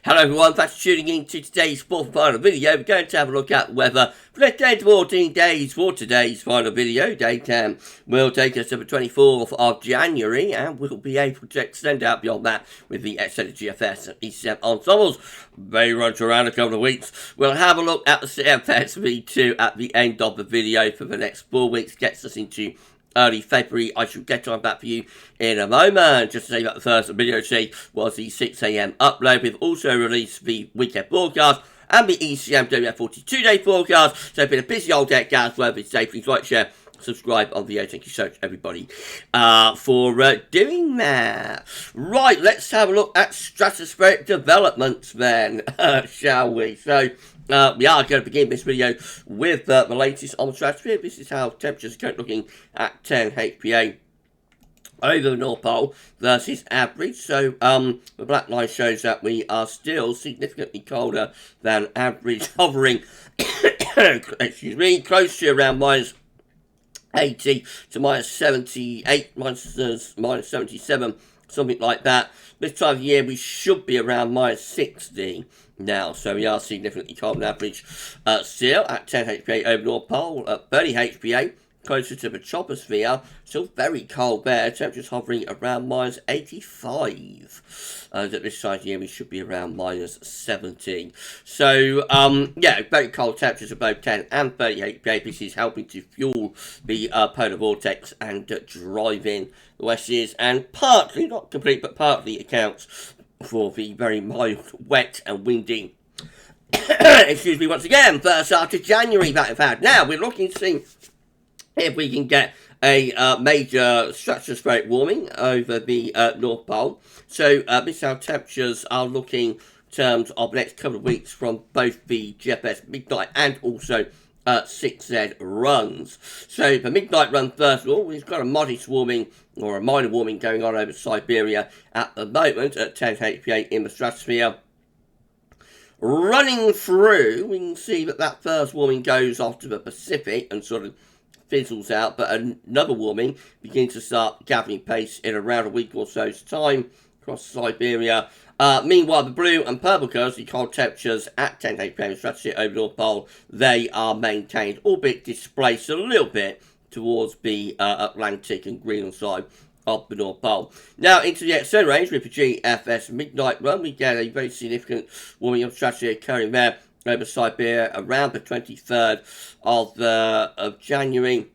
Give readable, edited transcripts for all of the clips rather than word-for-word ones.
Hello everyone, thanks for tuning in to today's fourth and final video. We're going to have a look at the weather for the 10 to 14 days for today's final video. Day 10 will take us to the 24th of January and we'll be able to extend out beyond that with the extended GFS and ECM ensembles. They run to around a couple of weeks. We'll have a look at the CFS V2 at the end of the video for the next 4 weeks. Gets us into early February. I shall get on that for you in a moment. Just to say that the first video today was the 6 AM upload. We've also released the weekend forecast and the ECM WF 42-day forecast. So it's been a busy old day at GavsWeatherVids today. Please like, share, subscribe on the video. Thank you so much, everybody, for doing that. Right, let's have a look at stratospheric developments then, shall we? So, we are going to begin this video with the latest on the stratosphere. This is how temperatures are currently looking at 10 HPA over the North Pole versus average. So the black line shows that we are still significantly colder than average, hovering excuse me, close to around minus 80 to minus 78, minus 77, something like that. This time of year we should be around minus 60 now, so we are significantly colder than average still at 10 HPA over North Pole, at 30 HPA closer to the troposphere, still very cold there, temperatures hovering around minus 85. At this time of year we should be around minus 70. So, yeah, very cold temperatures of both 10 and 30 HPA. This is helping to fuel the polar vortex and driving the westwards, and partly, not complete, but partly accounts for the very mild, wet and windy excuse me once again, first after January that we've had. Now we're looking to see if we can get a major stratospheric warming over the North Pole. So this is how temperatures are looking in terms of the next couple of weeks from both the GFS midnight and also 6Z runs. So the midnight run, first of all, we've got a modest warming or a minor warming going on over Siberia at the moment at 10 HPA in the stratosphere. Running through, we can see that that first warming goes off to the Pacific and sort of fizzles out, but another warming begins to start gathering pace in around a week or so's time across Siberia. Meanwhile, the blue and purple colours, the cold temperatures at 10 HPA stratosphere over the North Pole, they are maintained, albeit displaced a little bit towards the Atlantic and Greenland side of the North Pole. Now into the external range with the GFS midnight run, we get a very significant warming of stratosphere occurring there over Siberia around the 23rd of January.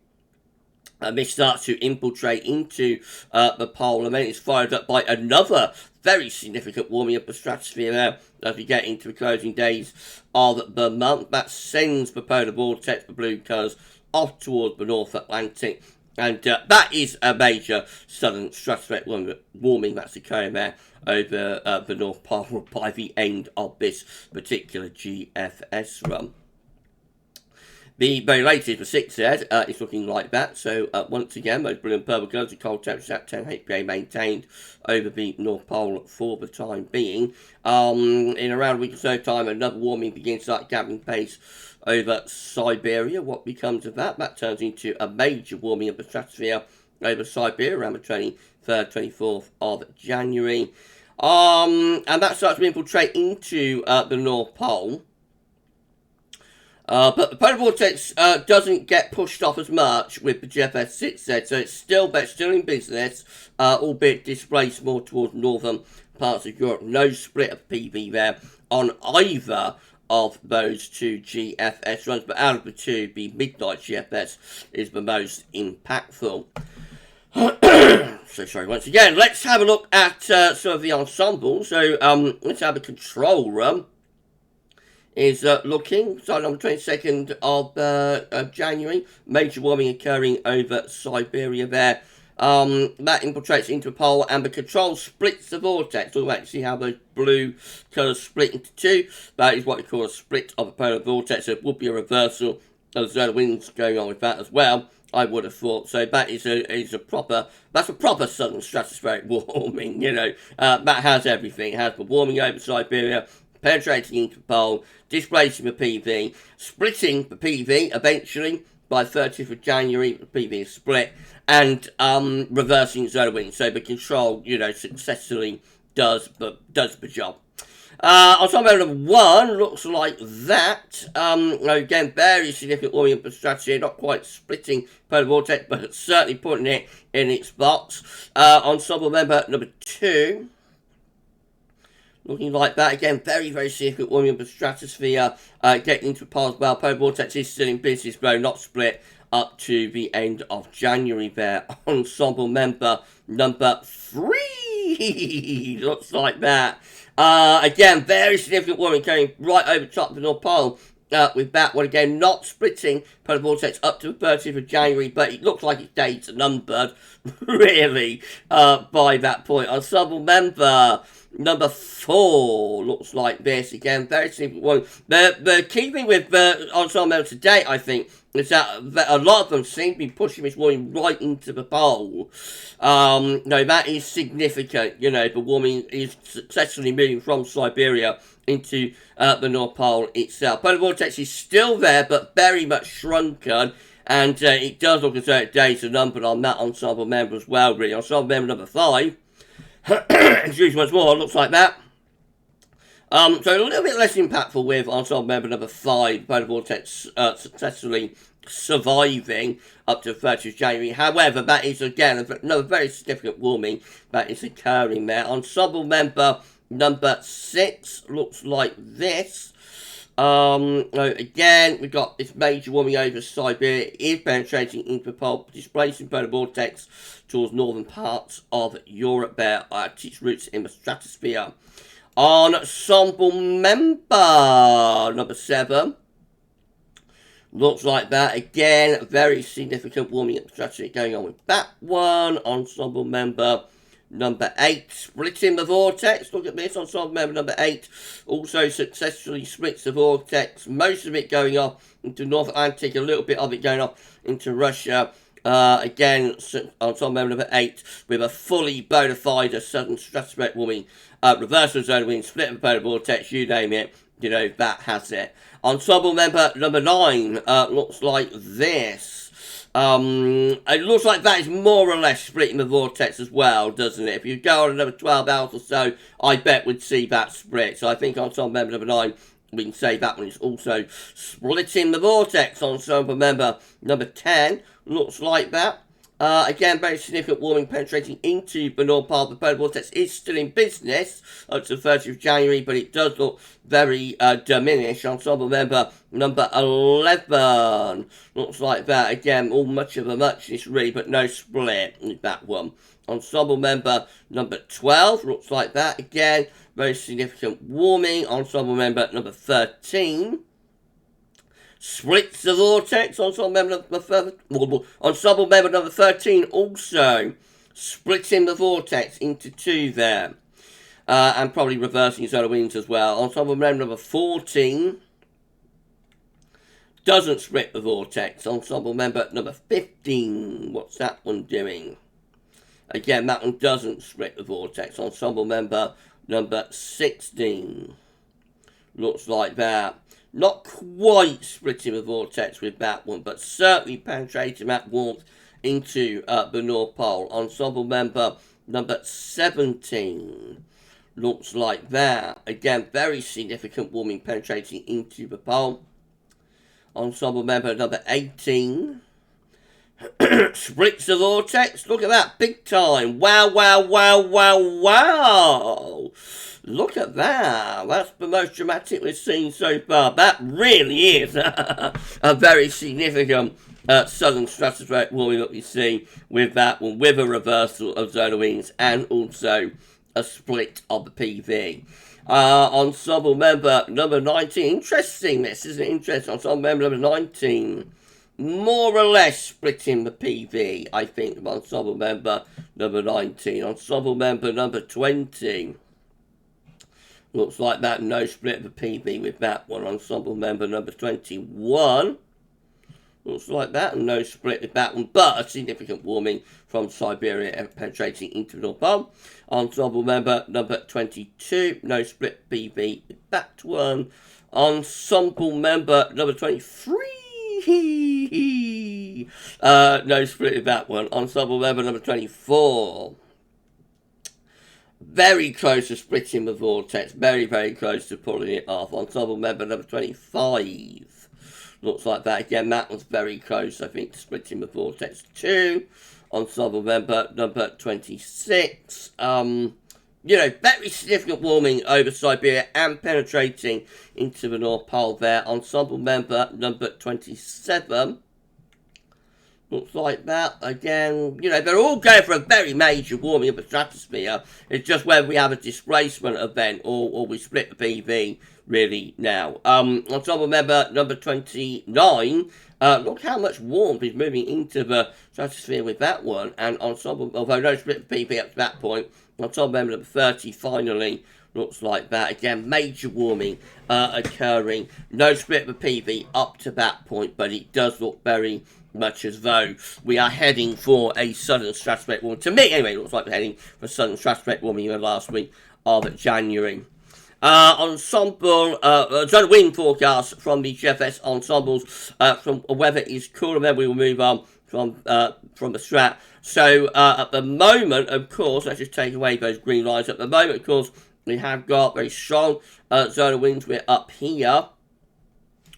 This starts to infiltrate into the pole, and then it's followed up by another very significant warming of the stratosphere there as we get into the closing days of the month. That sends the polar vortex, the blue colours, off towards the North Atlantic. And that is a major southern stratospheric warming that's occurring there over the North Pole by the end of this particular GFS run. The very latest, the 6Z, is looking like that. So, once again, those blue and purple colours, the cold temperatures at 10 HPA maintained over the North Pole for the time being. In around a week or so time, another warming begins to start gathering pace over Siberia. What becomes of that? That turns into a major warming of the stratosphere over Siberia around the 23rd, 24th of January. And that starts to infiltrate into the North Pole. But the polar vortex doesn't get pushed off as much with the GFS 6Z, so it's still in business, albeit displaced more towards northern parts of Europe. No split of PV there on either of those two GFS runs, but out of the two, the midnight GFS is the most impactful. So sorry once again. Let's have a look at some of the ensembles. So let's have a control run. Is looking, starting on the 22nd of January, major warming occurring over Siberia there. That infiltrates into the pole, and the control splits the vortex. We'll wait to see how those blue colours split into two. That is what we call a split of the polar vortex. So it would be a reversal of the zonal winds going on with that as well, I would have thought. So that is a proper southern stratospheric warming, you know. That has everything. It has the warming over Siberia, penetrating into the pole, displacing the PV, splitting the PV eventually by 30th of January. The PV is split, and reversing zonal winds. So the control, you know, successfully does the job. Ensemble number 1 looks like that. Again, very significant warming up the stratosphere, not quite splitting polar vortex, but certainly putting it in its box. Ensemble member number 2. Looking like that. Again, very, very significant warming of the stratosphere. Getting into the pole as well. Polar vortex is still in business, though not split up to the end of January there. Ensemble member number 3. Looks like that. Again, very significant warming coming right over top of the North Pole. With that one again, not splitting polar vortex up to the 30th of January, but it looks like its dates are numbered, really, by that point. Ensemble member number 4 looks like this. Again, very significant one. The key thing with ensemble members today, I think, is that a lot of them seem to be pushing this warming right into the pole. No, that is significant. You know, the warming is successfully moving from Siberia into the North Pole itself. Polar vortex is still there, but very much shrunken. And it does look as though days are numbered on that ensemble member as well, really. Ensemble member number 5. Excuse me once more, looks like that. So a little bit less impactful with ensemble member number 5, polar vortex successfully surviving up to the 30th of January. However, that is again another very significant warming that is occurring there. Ensemble member number 6 looks like this. Again, we've got this major warming over Siberia. It is penetrating into the pole, displacing polar vortex towards northern parts of Europe there at its roots in the stratosphere. Ensemble member number 7 looks like that. Again, very significant warming at the stratosphere going on with that one. Ensemble member number 8, splitting the vortex. Look at this. Ensemble member number 8 also successfully splits the vortex. Most of it going off into North Atlantic, a little bit of it going off into Russia. Again, ensemble member number 8 with a fully bona fide southern stratospheric warming, reversal zone wind, split of the polar vortex, you name it, you know, that has it. Ensemble member number 9 looks like this. It looks like that is more or less splitting the vortex as well, doesn't it? If you go on another 12 hours or so, I bet we'd see that split. So I think ensemble member number 9, we can say that one is also splitting the vortex. Ensemble member number 10 looks like that. Again, very significant warming penetrating into the North Pole. The polar vortex is still in business up to the 30th of January, but it does look very diminished. Ensemble member number 11 looks like that. Again, all much of a muchness really, but no split with that one. Ensemble member number 12 looks like that. Again, very significant warming. Ensemble member number 13 splits the vortex. Ensemble member number 13 also splitting the vortex into 2 there. And probably reversing solar winds as well. Ensemble member number 14 doesn't split the vortex. Ensemble member number 15, what's that one doing? Again, that one doesn't split the vortex. Ensemble member number 16 looks like that. Not quite splitting the vortex with that one, but certainly penetrating that warmth into the North Pole. Ensemble member number 17 looks like that. Again, very significant warming penetrating into the pole. Ensemble member number 18 splits the vortex. Look at that, big time. Wow, wow, wow, wow, wow. Look at that. That's the most dramatic we've seen so far. That really is a very significant southern stratospheric warming that we see with that one, with a reversal of solar winds and also a split of the PV. Ensemble member number 19. Interesting, this, isn't it? Interesting. Ensemble member number 19. More or less splitting the PV, I think, of ensemble member number 19. Ensemble member number 20. Looks like that, no split of the PV with that one. Ensemble member number 21. Looks like that, and no split with that one, but a significant warming from Siberia penetrating into the North Pole. Ensemble member number 22, no split PV with that one. Ensemble member number 23, no split with that one. Ensemble member number 24. very close to splitting the vortex, very, very close to pulling it off. Ensemble member number 25. Looks like that. Again, that was very close, I think, to splitting the vortex too. Ensemble member number 26. Very significant warming over Siberia and penetrating into the North Pole there. Ensemble member number 27. Looks like that. Again, they're all going for a very major warming of the stratosphere. It's just whether we have a displacement event or we split the PV really now. Ensemble member number 29. Look how much warmth is moving into the stratosphere with that one. And ensemble, although no split the PV up to that point, ensemble member number 30 finally looks like that. Again, major warming occurring. No split of the PV up to that point, but it does look very much as though we are heading for a sudden stratospheric warming. To me, anyway, it looks like we're heading for sudden stratospheric warming in the last week of January. Ensemble, zonal wind forecast from the GFS ensembles from weather is cool, and then we will move on from the strat. So at the moment, of course, let's just take away those green lines. At the moment, of course, we have got very strong zonal winds. We're up here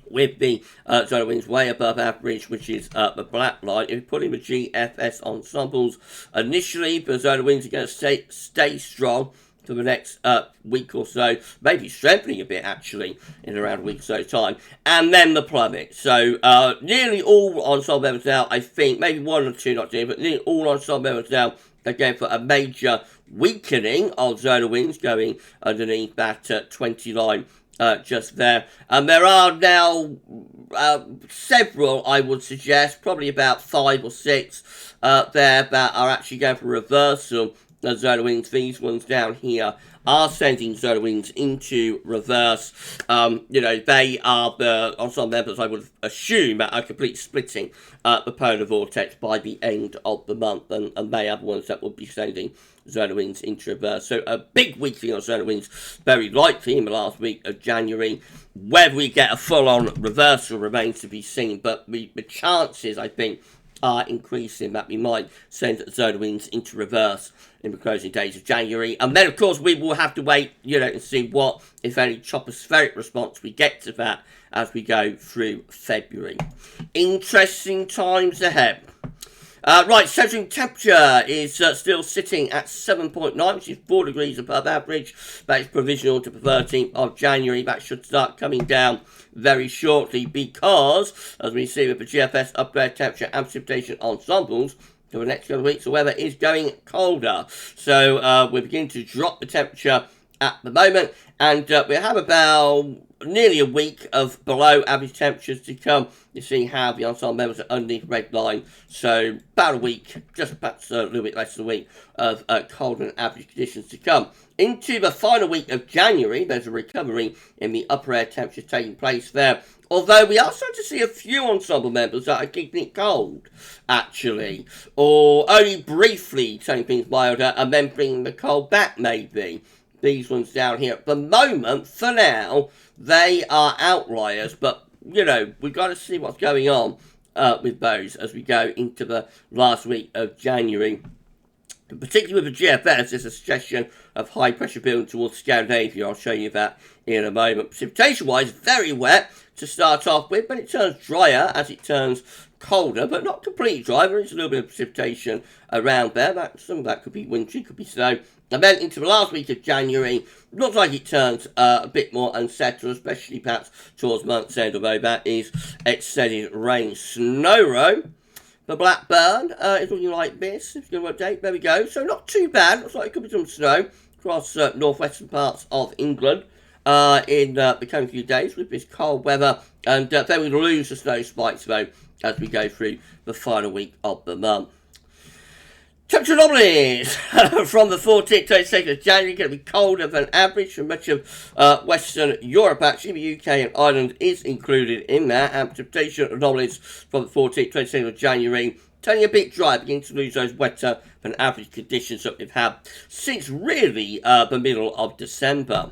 with the zonal winds way above average, which is the black line. If we put in the GFS ensembles, initially the zonal winds are going to stay strong for the next week or so, maybe strengthening a bit actually in around a week or so time, and then the plummet. So nearly all ensemble members now, I think, maybe one or two not doing, but nearly all ensemble members now are going for a major weakening of zonal winds going underneath that 20 line just there. And there are now several, I would suggest, probably about 5 or 6 there that are actually going for reversal of zonal winds. These ones down here are sending zonal winds into reverse. They are the ensemble members, I would assume, are completely splitting the polar vortex by the end of the month, and they are the ones that will be sending zonal winds into reverse. So a big weakening of zonal winds very likely in the last week of January. Whether we get a full-on reversal remains to be seen, but the chances, I think, are increasing that we might send zonal winds into reverse in the closing days of January. And then, of course, we will have to wait, and see what, if any, tropospheric response we get to that as we go through February. Interesting times ahead. Right, central temperature is still sitting at 7.9, which is 4 degrees above average. That is provisional to the 13th of January. That should start coming down very shortly because, as we see with the GFS upgrade temperature and precipitation ensembles, for the next couple of weeks, the weather is going colder. So we're beginning to drop the temperature at the moment, and we have about nearly a week of below average temperatures to come. You see how the ensemble members are underneath red line. So about a week, just perhaps a little bit less than a week of colder than average conditions to come. Into the final week of January, there's a recovery in the upper air temperatures taking place there. Although we are starting to see a few ensemble members that are keeping it cold, actually. Or only briefly turning things milder and then bringing the cold back, maybe. These ones down here. At the moment, for now, they are outliers. But, we've got to see what's going on with those as we go into the last week of January. Particularly with the GFS, there's a suggestion of high pressure building towards Scandinavia. I'll show you that in a moment. Precipitation-wise, very wet to start off with, but it turns drier as it turns colder, but not completely dry. There is a little bit of precipitation around there. Some of that could be wintry, could be snow. And then into the last week of January, looks like it turns a bit more unsettled, especially perhaps towards month's end, although that is extended rain. Snow row. The Blackburn is looking like this. If you're going to update, there we go. So not too bad. Looks like it could be some snow across northwestern parts of England in the coming few days with this cold weather. And then we lose the snow spikes, though, as we go through the final week of the month. Temperature anomalies from the 14th to 22nd of January, going to be colder than average for much of Western Europe. Actually, the UK and Ireland is included in that. And precipitation anomalies from the 14th to 22nd of January, turning a bit dry, beginning to lose those wetter than average conditions that we've had since really the middle of December.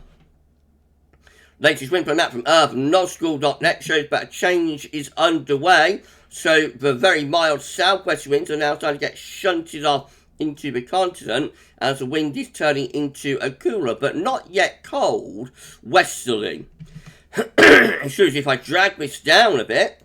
Latest wind map from NOSchool.net shows that a change is underway. So the very mild southwest winds are now starting to get shunted off into the continent as the wind is turning into a cooler but not yet cold westerly. Excuse me, if I drag this down a bit,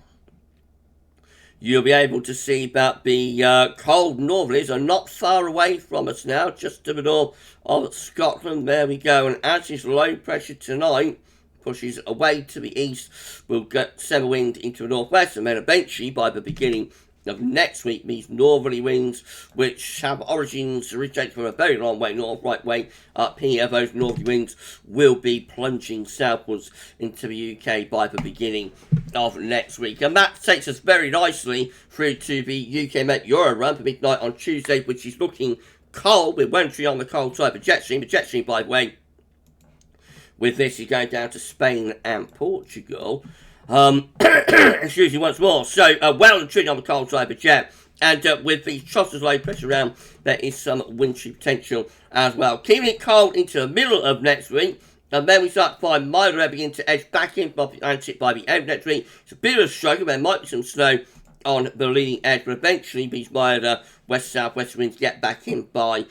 you'll be able to see that the cold northerlies are not far away from us now, just to the north of Scotland. There we go. And as this low pressure tonight pushes away to the east, we'll get summer wind into the northwest, and then eventually by the beginning of next week, these northerly winds, which have originated from a very long way north, right way up here, those northerly winds will be plunging southwards into the UK by the beginning of next week. And that takes us very nicely through to the UK Met Euro run for midnight on Tuesday, which is looking cold, with wintry on the cold side. The jet stream, by the way, with this is going down to Spain and Portugal. Excuse me once more. So, well and truly on the cold side of the jet. And with the trough low pressure around, there is some wintry potential as well. Keeping it cold into the middle of next week. And then we start to find milder air begin to edge back in from the Atlantic by the end of next week. It's a bit of a struggle. There might be some snow on the leading edge, but eventually these milder west-southwest winds get back in by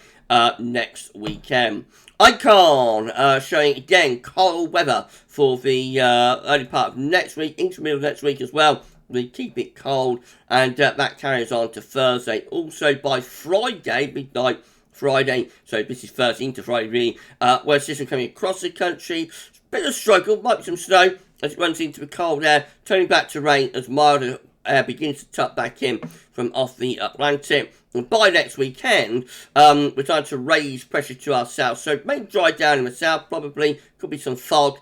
next weekend. Icon showing again cold weather for the early part of next week, into the middle of next week as well. We keep it cold, and that carries on to Thursday. Also by Friday, midnight Friday, so this is Thursday into Friday really, where system coming across the country. Bit of struggle, might be some snow as it runs into the cold air, turning back to rain as milder air begins to tuck back in from off the Atlantic. And by next weekend, we're trying to raise pressure to our south. So it may dry down in the south, probably. Could be some fog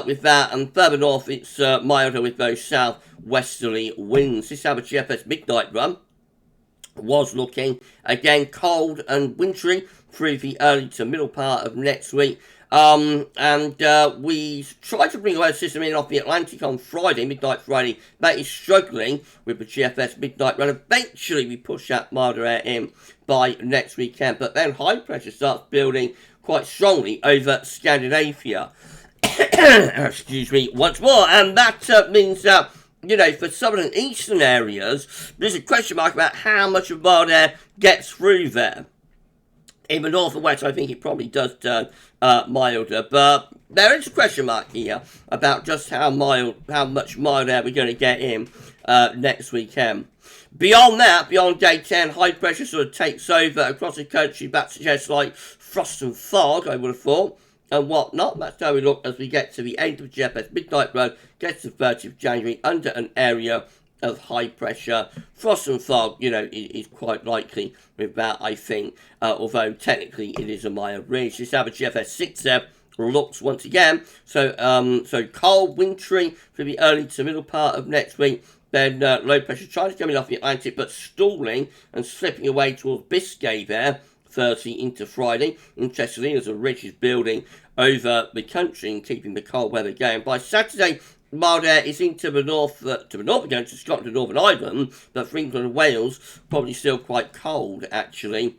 with that. And further north, it's milder with those southwesterly winds. This is how the GFS midnight run was looking. Again, cold and wintry through the early to middle part of next week. We tried to bring away the system in off the Atlantic on Friday, midnight Friday. That is struggling with the GFS midnight run. Eventually, we push that milder air in by next weekend. But then high pressure starts building quite strongly over Scandinavia. Excuse me, once more. And that means that, you know, for southern and eastern areas, there's a question mark about how much of mild air gets through there. In the north and west, I think it probably does turn milder, but there is a question mark here about just how much mild air we're going to get in next weekend. Beyond that, beyond day 10, high pressure sort of takes over across the country. That suggests like frost and fog, I would have thought, and whatnot. That's how we look as we get to the end of GFS midnight run, gets to the 30th of January under an area of high pressure. Frost and fog, you know, is quite likely with that, I think, although technically it is a mild ridge. This average GFS 6 there looks once again, so cold, wintry for the early to middle part of next week. Then low pressure trying to come in off the Atlantic, but stalling and slipping away towards Biscay there, Thursday into Friday. Interestingly, as a ridge is building over the country and keeping the cold weather going. By Saturday, mild air is into the north, again to Scotland and Northern Ireland, but for England and Wales, probably still quite cold, actually.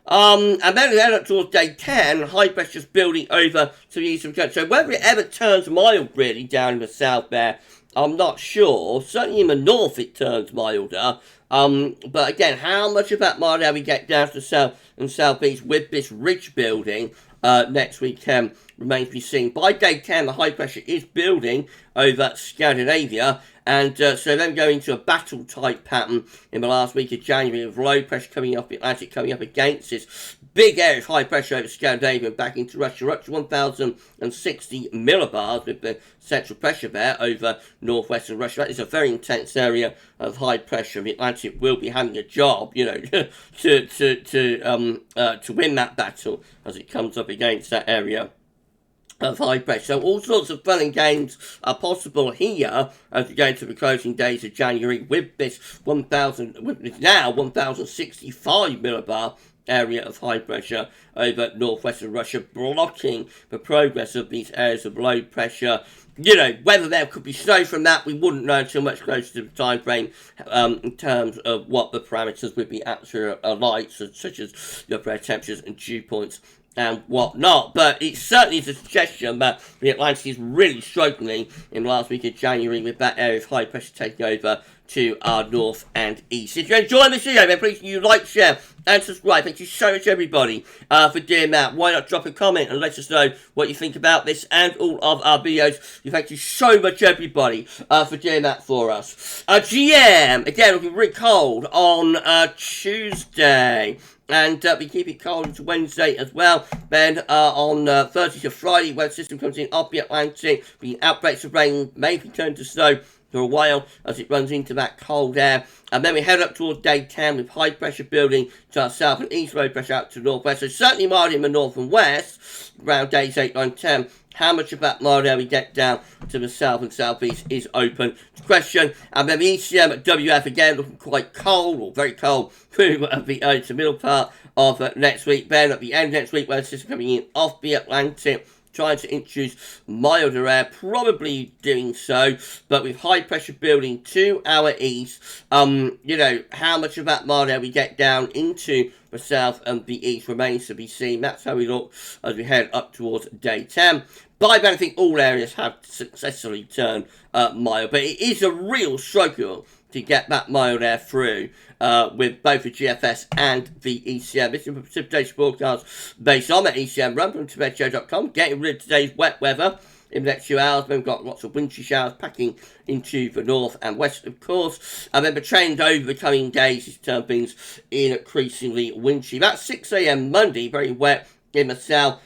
And then we head up towards day 10, high pressure's building over to the east of the country. So whether it ever turns mild, really, down in the south there, I'm not sure. Certainly in the north it turns milder. But again, how much of that mild air we get down to the south and southeast with this ridge building next weekend remains to be seen. By day 10, the high pressure is building over Scandinavia, and so then going into a battle type pattern in the last week of January with low pressure coming off the Atlantic, coming up against this big area of high pressure over Scandinavia and back into Russia, up to 1,060 millibars with the central pressure there over northwestern Russia. That is a very intense area of high pressure. The Atlantic will be having a job, you know, to win that battle as it comes up against that area of high pressure. So all sorts of fun and games are possible here as we go into the closing days of January with this now 1,065 millibar area of high pressure over northwestern Russia, blocking the progress of these areas of low pressure. You know, whether there could be snow from that, we wouldn't know until much closer to the time frame in terms of what the parameters would be actually like, such as your temperatures and dew points and whatnot. But it certainly is a suggestion that the Atlantic is really struggling in the last week of January with that area of high pressure taking over to our north and east. If you're enjoying this video, then please you like, share, and subscribe. Thank you so much, everybody, for doing that. Why not drop a comment and let us know what you think about this and all of our videos. Thank you so much, everybody, for doing that for us. GM, again, looking really cold on Tuesday. And we keep it cold into Wednesday as well. Then on Thursday to Friday, weather system comes in off the Atlantic. The outbreaks of rain maybe turn to snow for a while as it runs into that cold air. And then we head up towards day 10 with high pressure building to our south and east, low pressure out to the northwest. So certainly mild in the north and west around days 8, 9, 10. How much of that mild air we get down to the south and southeast is open to question. And then the ECM at WF again looking quite cold, or very cold, through the early to middle part of next week. Then at the end of next week, weather system coming in off the Atlantic, trying to introduce milder air, probably doing so, but with high pressure building to our east. You know, how much of that mild air we get down into the south and the east remains to be seen. That's how we look as we head up towards day 10. By then, I think all areas have successfully turned mild, but it is a real struggle to get that mild air through with both the GFS and the ECM. This is a precipitation forecast based on that ECM run from TibetShow.com. Getting rid of today's wet weather in the next few hours. We've got lots of wintry showers packing into the north and west, of course. And then the trend over the coming days is to turn things increasingly wintry. That's 6 a.m. Monday, very wet in the south.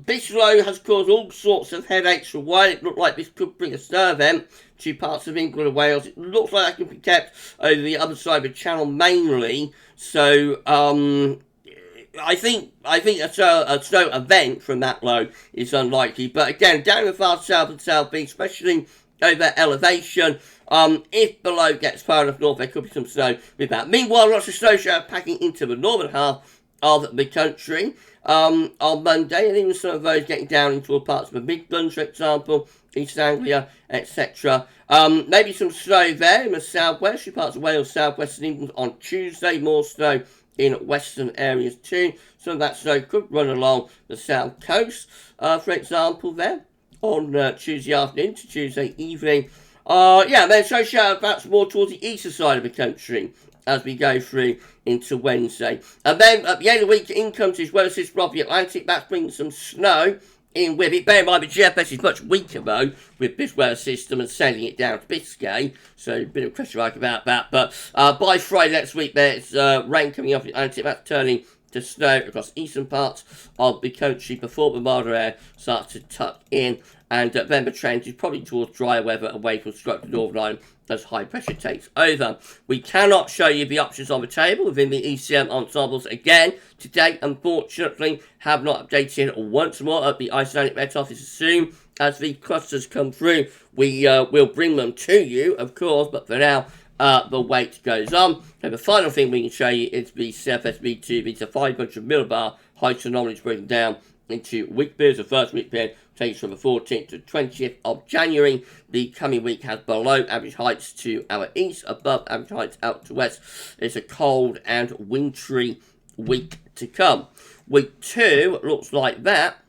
This low has caused all sorts of headaches for a while. It looked like this could bring a snow event to parts of England and Wales. It looks like that can be kept over the other side of the channel mainly. So I think a snow event from that low is unlikely. But again, down in the far south and southeast, especially over elevation, if the low gets far enough north, there could be some snow with that. Meanwhile, lots of snow showers packing into the northern half of the country on Monday, and even some of those getting down into parts of the Midlands, for example, East Anglia, etc. Maybe some snow there in the southwest, parts of Wales, southwestern England on Tuesday. More snow in western areas too. Some of that snow could run along the south coast, for example, there on Tuesday afternoon to Tuesday evening. Yeah, then snow showers perhaps more towards the eastern side of the country as we go through into Wednesday. And then at the end of the week, in comes this weather system off the Atlantic. That's bringing some snow in with it. Bear in mind, the GFS is much weaker, though, with this weather system and sending it down to Biscay. So a bit of question mark about that. But by Friday next week, there's rain coming off the Atlantic. That's turning to snow across eastern parts of the country before the milder air starts to tuck in. And then the trend is probably towards drier weather away from structured Northern Ireland as high pressure takes over. We cannot show you the options on the table within the ECM ensembles again today. Unfortunately, have not updated once more at the Icelandic Met Office. Soon as the clusters come through, we will bring them to you, of course, but for now, the wait goes on. And the final thing we can show you is the CFS-V2. These are 500 millibar heights anomalies breaking down into week periods. The first week period takes from the 14th to 20th of January. The coming week has below average heights to our east, above average heights out to west. It's a cold and wintry week to come. Week 2 looks like that.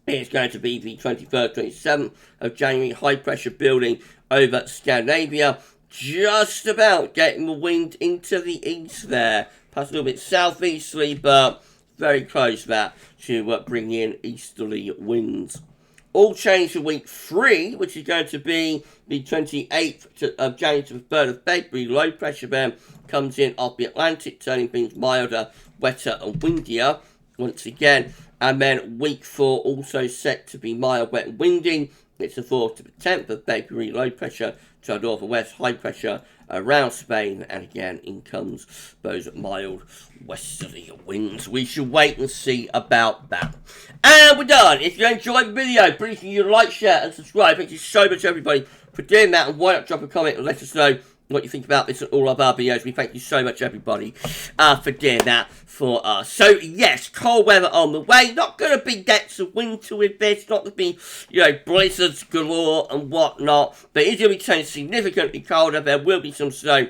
It's going to be the 23rd, 27th of January. High pressure building over Scandinavia. Just about getting the wind into the east there. Perhaps a little bit southeasterly, but very close that to bring in easterly winds. All change for week 3, which is going to be the 28th of January to the 3rd of February. Low pressure then comes in off the Atlantic, turning things milder, wetter and windier once again. And then week 4 also set to be mild, wet and windy. It's the 4th to the 10th of February. Low pressure to our north and west, high pressure around Spain, and again in comes those mild westerly winds. We should wait and see about that. And we're done. If you enjoyed the video, please you like, share and subscribe. Thank you so much everybody for doing that, and why not drop a comment and let us know what you think about this and all of our videos. We thank you so much everybody for doing that for us. So yes, cold weather on the way. Not going to be depths of winter with this. Not going to be, you know, blizzards galore and whatnot. But it is going to be turning significantly colder. There will be some snow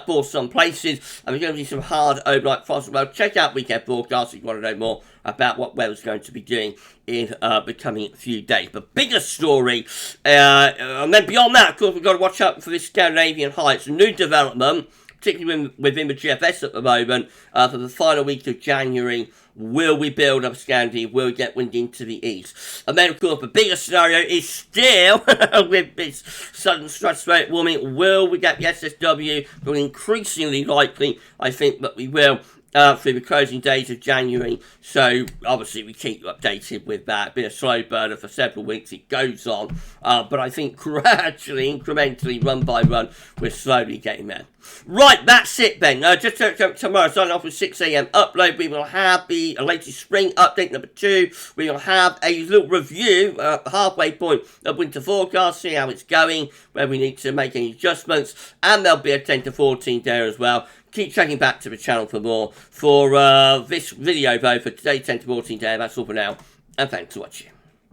for some places, and we're going to see some hard overnight frost. Well, check out weekend forecast if you want to know more about what weather's going to be doing in the coming few days. But bigger story, and then beyond that, of course, we've got to watch out for this Scandinavian high. It's a new development, particularly within the GFS at the moment, for the final week of January. Will we build up Scandi? Will we get wind into the east? And then, of course, the bigger scenario is still with this sudden stratospheric warming. Will we get the SSW? But increasingly likely, I think, that we will. Through the closing days of January, so obviously we keep you updated with that. Been a slow burner for several weeks, it goes on, but I think gradually, incrementally, run by run, we're slowly getting there. Right, that's it then. Just tomorrow, starting off with 6 AM upload, we will have the latest spring update number 2. We will have a little review, halfway point of winter forecast, see how it's going, where we need to make any adjustments, and there'll be a 10 to 14 there as well. Keep checking back to the channel for more. For this video, though, for today, 10 to 14 day, that's all for now, and thanks for watching.